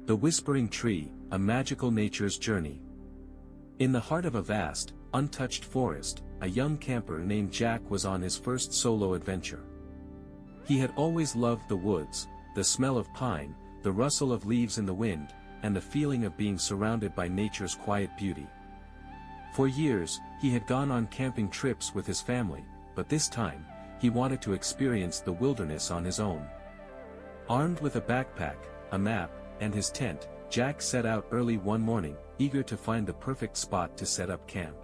The Whispering Tree, a magical nature's journey. In the heart of a vast, untouched forest, a young camper named Jack was on his first solo adventure. He had always loved the woods, the smell of pine, the rustle of leaves in the wind, and the feeling of being surrounded by nature's quiet beauty. For years, he had gone on camping trips with his family, but this time, he wanted to experience the wilderness on his own. Armed with a backpack, a map, and his tent, Jack set out early one morning, eager to find the perfect spot to set up camp.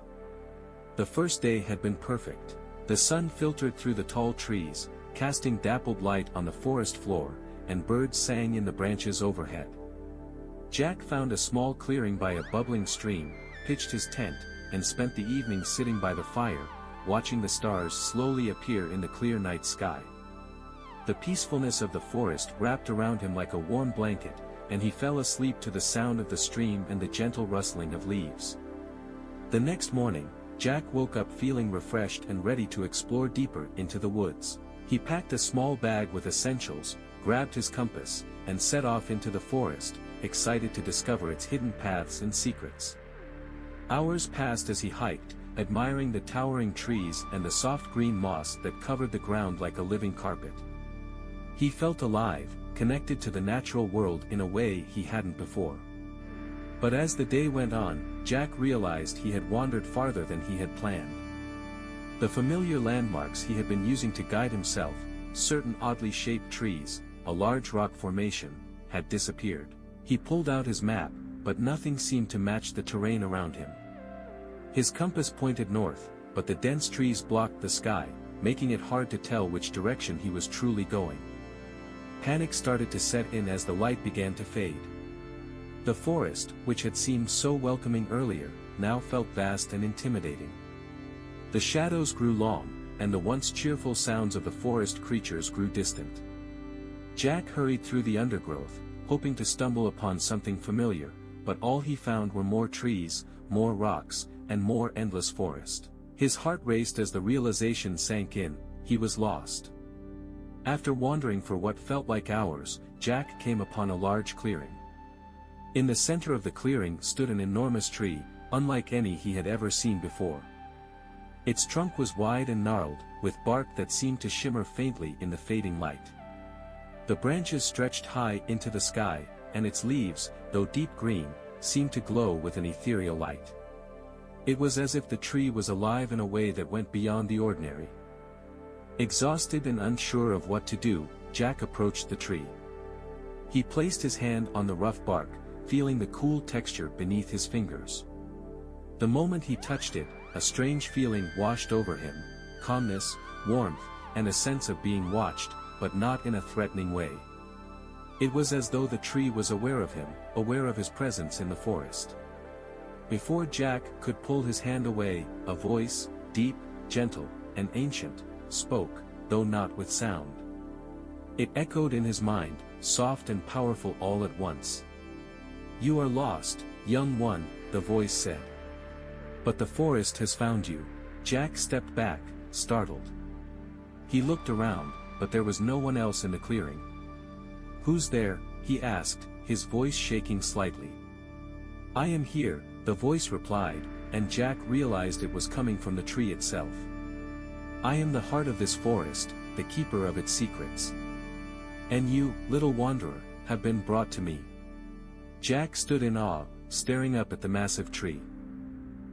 The first day had been perfect. The sun filtered through the tall trees, casting dappled light on the forest floor, and birds sang in the branches overhead. Jack found a small clearing by a bubbling stream, pitched his tent, and spent the evening sitting by the fire, watching the stars slowly appear in the clear night sky. The peacefulness of the forest wrapped around him like a warm blanket, and he fell asleep to the sound of the stream and the gentle rustling of leaves. The next morning, Jack woke up feeling refreshed and ready to explore deeper into the woods. He packed a small bag with essentials, grabbed his compass, and set off into the forest, excited to discover its hidden paths and secrets. Hours passed as he hiked, admiring the towering trees and the soft green moss that covered the ground like a living carpet. He felt alive, connected to the natural world in a way he hadn't before. But as the day went on, Jack realized he had wandered farther than he had planned. The familiar landmarks he had been using to guide himself, certain oddly shaped trees, a large rock formation, had disappeared. He pulled out his map, but nothing seemed to match the terrain around him. His compass pointed north, but the dense trees blocked the sky, making it hard to tell which direction he was truly going. Panic started to set in as the light began to fade. The forest, which had seemed so welcoming earlier, now felt vast and intimidating. The shadows grew long, and the once cheerful sounds of the forest creatures grew distant. Jack hurried through the undergrowth, hoping to stumble upon something familiar, but all he found were more trees, more rocks, and more endless forest. His heart raced as the realization sank in, he was lost. After wandering for what felt like hours, Jack came upon a large clearing. In the center of the clearing stood an enormous tree, unlike any he had ever seen before. Its trunk was wide and gnarled, with bark that seemed to shimmer faintly in the fading light. The branches stretched high into the sky, and its leaves, though deep green, seemed to glow with an ethereal light. It was as if the tree was alive in a way that went beyond the ordinary. Exhausted and unsure of what to do, Jack approached the tree. He placed his hand on the rough bark, feeling the cool texture beneath his fingers. The moment he touched it, a strange feeling washed over him, calmness, warmth, and a sense of being watched, but not in a threatening way. It was as though the tree was aware of him, aware of his presence in the forest. Before Jack could pull his hand away, a voice, deep, gentle, and ancient, spoke, though not with sound. It echoed in his mind, soft and powerful all at once. "You are lost, young one," the voice said. "But the forest has found you." Jack stepped back, startled. He looked around, but there was no one else in the clearing. "Who's there?" he asked, his voice shaking slightly. "I am here," the voice replied, and Jack realized it was coming from the tree itself. "I am the heart of this forest, the keeper of its secrets. And you, little wanderer, have been brought to me." Jack stood in awe, staring up at the massive tree.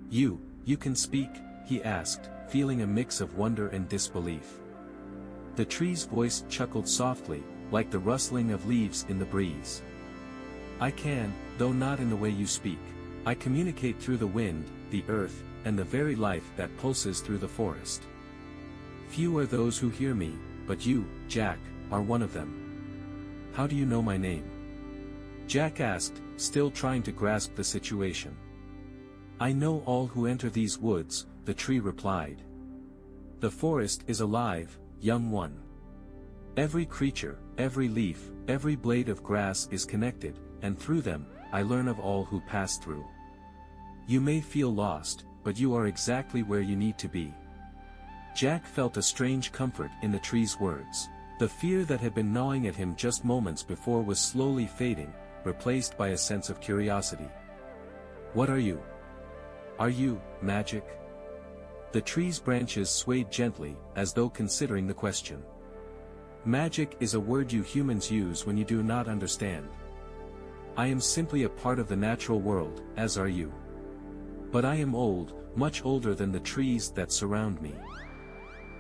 You can speak?" he asked, feeling a mix of wonder and disbelief. The tree's voice chuckled softly, like the rustling of leaves in the breeze. "I can, though not in the way you speak. I communicate through the wind, the earth, and the very life that pulses through the forest. Few are those who hear me, but you, Jack, are one of them." "How do you know my name?" Jack asked, still trying to grasp the situation. "I know all who enter these woods," the tree replied. "The forest is alive, young one. Every creature, every leaf, every blade of grass is connected, and through them, I learn of all who pass through. You may feel lost, but you are exactly where you need to be." Jack felt a strange comfort in the tree's words. The fear that had been gnawing at him just moments before was slowly fading, replaced by a sense of curiosity. What are you? Are you magic? The tree's branches swayed gently, as though considering the question. Magic is a word you humans use when you do not understand. I am simply a part of the natural world, as are you. But I am old, much older than the trees that surround me.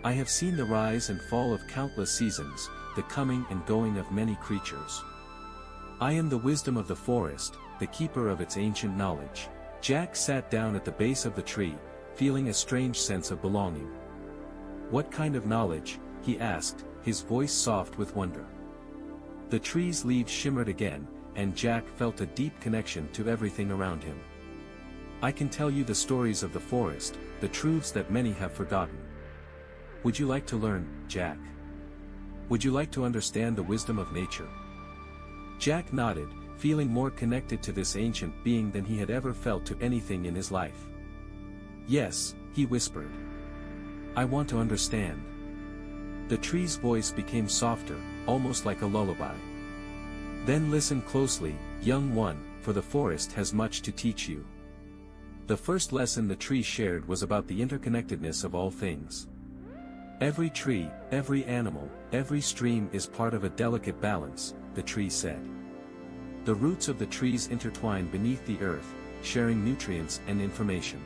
I have seen the rise and fall of countless seasons, the coming and going of many creatures. I am the wisdom of the forest, the keeper of its ancient knowledge. Jack sat down at the base of the tree, feeling a strange sense of belonging. What kind of knowledge? He asked, his voice soft with wonder. The tree's leaves shimmered again, and Jack felt a deep connection to everything around him. I can tell you the stories of the forest, the truths that many have forgotten. Would you like to learn, Jack? Would you like to understand the wisdom of nature? Jack nodded, feeling more connected to this ancient being than he had ever felt to anything in his life. Yes, he whispered. I want to understand. The tree's voice became softer, almost like a lullaby. Then listen closely, young one, for the forest has much to teach you. The first lesson the tree shared was about the interconnectedness of all things. Every tree, every animal, every stream is part of a delicate balance, the tree said. The roots of the trees intertwine beneath the earth, sharing nutrients and information.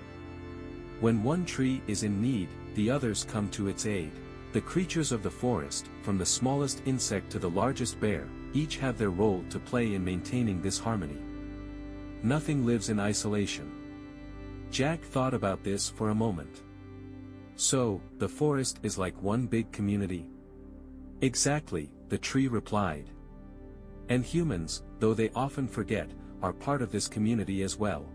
When one tree is in need, the others come to its aid. The creatures of the forest, from the smallest insect to the largest bear, each have their role to play in maintaining this harmony. Nothing lives in isolation. Jack thought about this for a moment. So, the forest is like one big community? Exactly, the tree replied. And humans, though they often forget, are part of this community as well.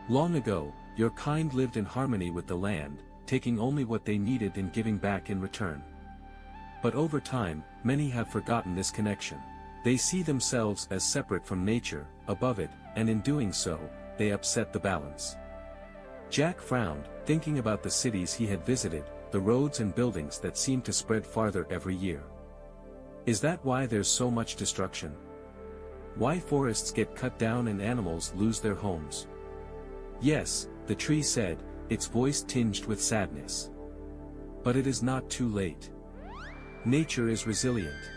Long ago, your kind lived in harmony with the land, taking only what they needed and giving back in return. But over time, many have forgotten this connection. They see themselves as separate from nature, above it, and in doing so, they upset the balance. Jack frowned, thinking about the cities he had visited, the roads and buildings that seemed to spread farther every year. Is that why there's so much destruction? Why forests get cut down and animals lose their homes? Yes, the tree said, its voice tinged with sadness. But it is not too late. Nature is resilient.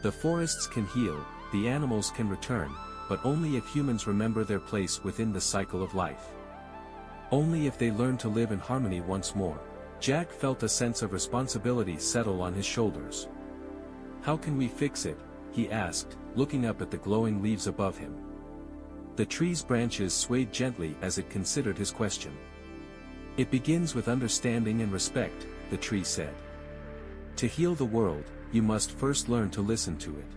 The forests can heal, the animals can return, but only if humans remember their place within the cycle of life. Only if they learn to live in harmony once more. Jack felt a sense of responsibility settle on his shoulders. How can we fix it? He asked, looking up at the glowing leaves above him. The tree's branches swayed gently as it considered his question. It begins with understanding and respect, the tree said. To heal the world, you must first learn to listen to it.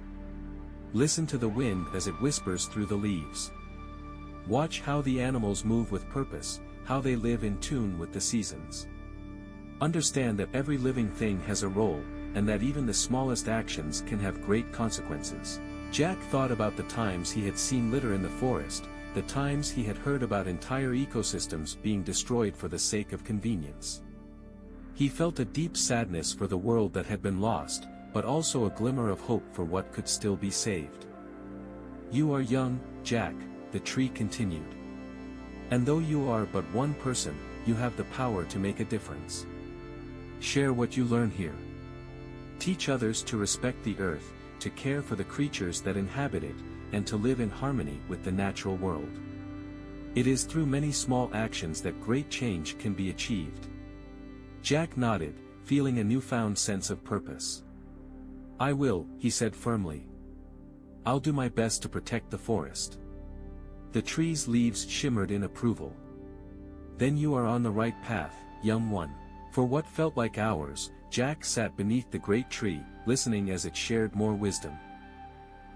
Listen to the wind as it whispers through the leaves. Watch how the animals move with purpose, how they live in tune with the seasons. Understand that every living thing has a role, and that even the smallest actions can have great consequences. Jack thought about the times he had seen litter in the forest, the times he had heard about entire ecosystems being destroyed for the sake of convenience. He felt a deep sadness for the world that had been lost, but also a glimmer of hope for what could still be saved. You are young, Jack, the tree continued. And though you are but one person, you have the power to make a difference. Share what you learn here. Teach others to respect the earth, to care for the creatures that inhabit it, and to live in harmony with the natural world. It is through many small actions that great change can be achieved. Jack nodded, feeling a newfound sense of purpose. I will, he said firmly. I'll do my best to protect the forest. The tree's leaves shimmered in approval. Then you are on the right path, young one. For what felt like hours, Jack sat beneath the great tree, listening as it shared more wisdom.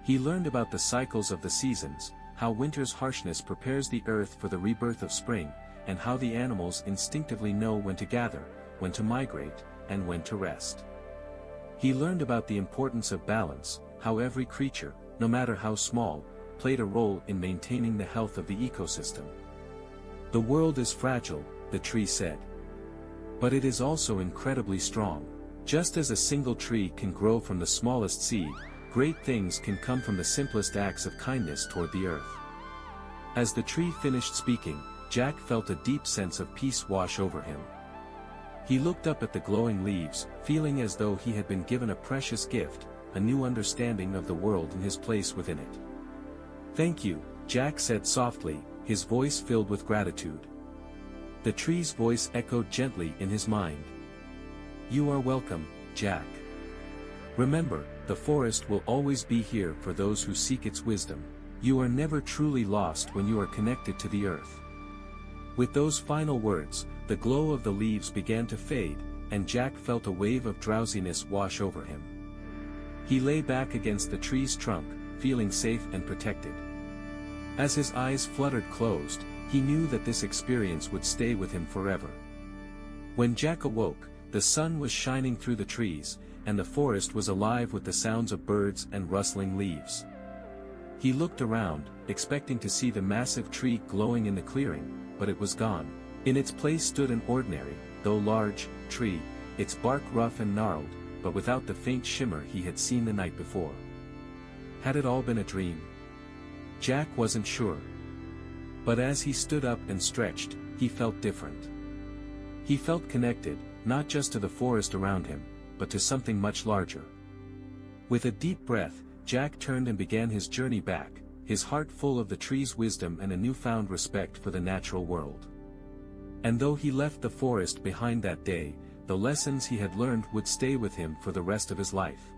He learned about the cycles of the seasons, how winter's harshness prepares the earth for the rebirth of spring, and how the animals instinctively know when to gather, when to migrate, and when to rest. He learned about the importance of balance, how every creature, no matter how small, played a role in maintaining the health of the ecosystem. The world is fragile, the tree said. But it is also incredibly strong. Just as a single tree can grow from the smallest seed, great things can come from the simplest acts of kindness toward the earth. As the tree finished speaking, Jack felt a deep sense of peace wash over him. He looked up at the glowing leaves, feeling as though he had been given a precious gift, a new understanding of the world and his place within it. "Thank you," Jack said softly, his voice filled with gratitude. The tree's voice echoed gently in his mind. "You are welcome, Jack. Remember, the forest will always be here for those who seek its wisdom. You are never truly lost when you are connected to the earth." With those final words, the glow of the leaves began to fade, and Jack felt a wave of drowsiness wash over him. He lay back against the tree's trunk, feeling safe and protected. As his eyes fluttered closed, he knew that this experience would stay with him forever. When Jack awoke, the sun was shining through the trees, and the forest was alive with the sounds of birds and rustling leaves. He looked around, expecting to see the massive tree glowing in the clearing, but it was gone. In its place stood an ordinary, though large, tree, its bark rough and gnarled, but without the faint shimmer he had seen the night before. Had it all been a dream? Jack wasn't sure. But as he stood up and stretched, he felt different. He felt connected, not just to the forest around him, but to something much larger. With a deep breath, Jack turned and began his journey back, his heart full of the tree's wisdom and a newfound respect for the natural world. And though he left the forest behind that day, the lessons he had learned would stay with him for the rest of his life.